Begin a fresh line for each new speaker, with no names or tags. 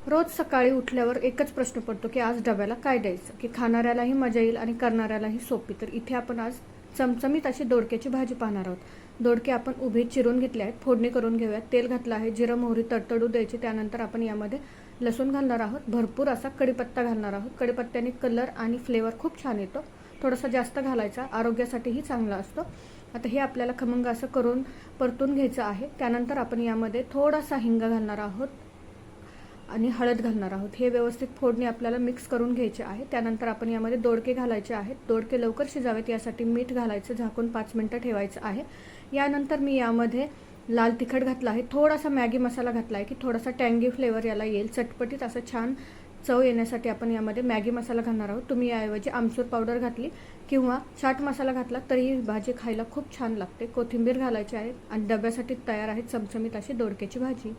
रोज सकाळी उठल्यावर एकच प्रश्न पडतो की आज डब्याला काय द्यायचं, की खाणाऱ्यालाही मजा येईल आणि करणाऱ्यालाही सोपी. तर इथे आपण आज चमचमीत अशी दोडक्याची भाजी पाहणार आहोत. दोडके आपण उभे चिरून घेतले आहेत, फोडणी करून घेऊयात. तेल घातलं आहे, जिरं मोहरी तडतडू द्यायची. त्यानंतर आपण यामध्ये लसूण घालणार आहोत, भरपूर असा कढीपत्ता घालणार आहोत. कढीपत्त्याने कलर आणि फ्लेवर खूप छान येतो. थोडासा जास्त घालायचा, आरोग्यासाठीही चांगला असतो. आता हे आपल्याला खमंग असं करून परतून घ्यायचं आहे. त्यानंतर आपण यामध्ये थोडासा हिंग घालणार आहोत आणि हळद घालणार आहोत. हे व्यवस्थित फोडणी आपल्याला मिक्स करून घ्यायचे आहे. त्यानंतर आपण यामध्ये दोडके घालायचे आहेत. दोडके लवकर शिजावेत यासाठी मीठ घालायचं, झाकून 5 मिनिटं ठेवायचं आहे. यानंतर मी यामध्ये लाल तिखट घातलं आहे, थोडासा मॅगी मसाला घातला आहे की थोडासा टँगी फ्लेवर याला येईल. चटपटीत असं छान चव येण्यासाठी आपण यामध्ये मॅगी मसाला घालणार आहोत. तुम्ही याऐवजी आमचूर पावडर घातली किंवा चाट मसाला घातला तरी भाजी खायला खूप छान लागते. कोथिंबीर घालायची आहे आणि डब्यासाठी तयार आहे चमचमीत अशी दोडक्याची भाजी.